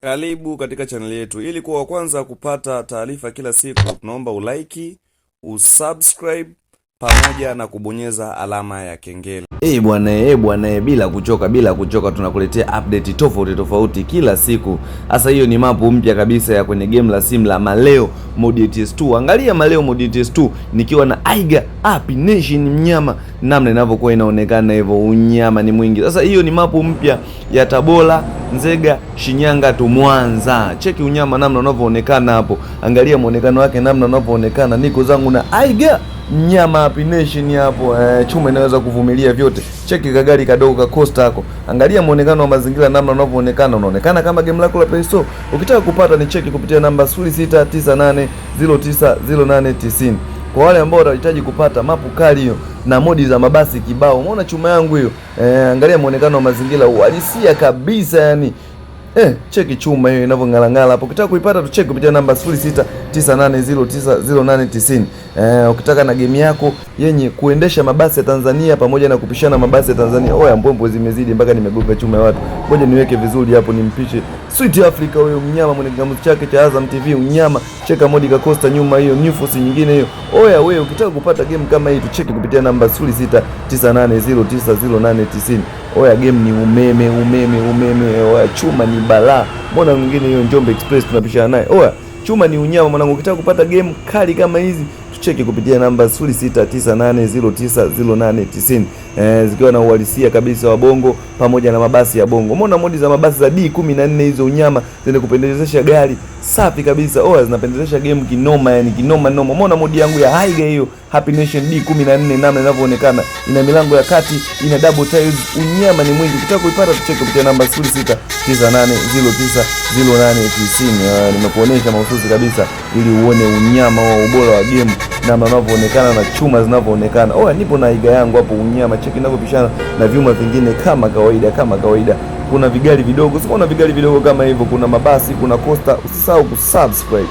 Karibu katika channel yetu. Ili kuwa wa kwanza kupata taarifa kila siku, tunaomba ulike, usubscribe pamoja na kubonyeza alama ya kengele. Bwana, bila kuchoka tunakuletea update tofauti kila siku. Sasa hiyo ni mapu mpya kabisa ya kwenye game la sim la Maleo Mode TS2. Angalia Maleo Mode TS2 nikiwa na Aiga Happy Nation mnyama, namna inavyokuwa inaonekana hivyo, unyama ni mwingi. Sasa hiyo ni mapu mpya ya Tabora, Nzega, Shinyanga tu Mwanza. Cheki unyama namna unavyoonekana hapo. Angalia muonekano wake namna unavyoonekana. Niko zangu na Aiga mnyama Happy Nation hapo, chuma inaweza kuvumilia vyote. Cheki kagari kadogo ka Costa hako. Angalia muonekano wa mazingira namna unavyoonekana. Unaonekana kama game lako la Play Store. Ukitaka kupata ni cheki kupitia namba 0698090890. Kwa wale ambao wanahitaji kupata mapu kali hiyo na modi za mabasi kibao. Umeona chuma yangu hiyo? Angalia muonekano wa mazingira uhalisia kabisa yani. Cheki chuma hiyo inavyong'alang'ala hapo. Ukitaka kuipata tu cheki kupitia namba 0698090890. Ukitaka na game yako yenye kuendesha mabasi ya Tanzania pamoja na kupishana mabasi ya Tanzania. Oya, mbombo zimezidi mpaka nimegonga chuma ya watu. Ngoja niweke vizuri hapo nimpishe Sweet Africa huyo mnyama mwenye kingamuzi chake cha Azam TV unyama. Cheka modi ka Costa nyuma hiyo, New Force nyingine hiyo. Oya wewe, ukitaka kupata game kama hii tu cheki kupitia namba 0698090890. Oya, game ni umeme. Oya, chuma ni balaa. Mbona mwingine hiyo Njombe Express tunapishana naye. Oya, chuma ni unyama mwanangu. Ukitaka kupata game kali kama hizi tucheki kupitia namba 0698090890. Zikiwa na uhalisia kabisa wa bongo pamoja na mabasi ya bongo. Umeona modi za mabasi za D14 hizo unyama zile kupendezesha gari safi kabisa. Oya, zinapendezesha game kinoma yani kinoma. Umeona modi yangu ya Aiga hiyo Happy Nation D14 namna inavyoonekana. Ina milango ya kati, ina double tiles, unyama ni mwingi. Ukitaka kuipata tucheki kupitia namba 0698090890. Nimekuonesha mahususi kabisa ili uone unyama wa ubora wa game namna unavyoonekana na chuma zinavyoonekana. Oya, nipo na Aiga yangu hapo unyama, cheki inavyopishana na vyuma vingine kama kawaida. Kuna vigari vidogo, sio? Kuna vigari vidogo kama hivyo, kuna mabasi, kuna Costa. Usisahau kusubscribe.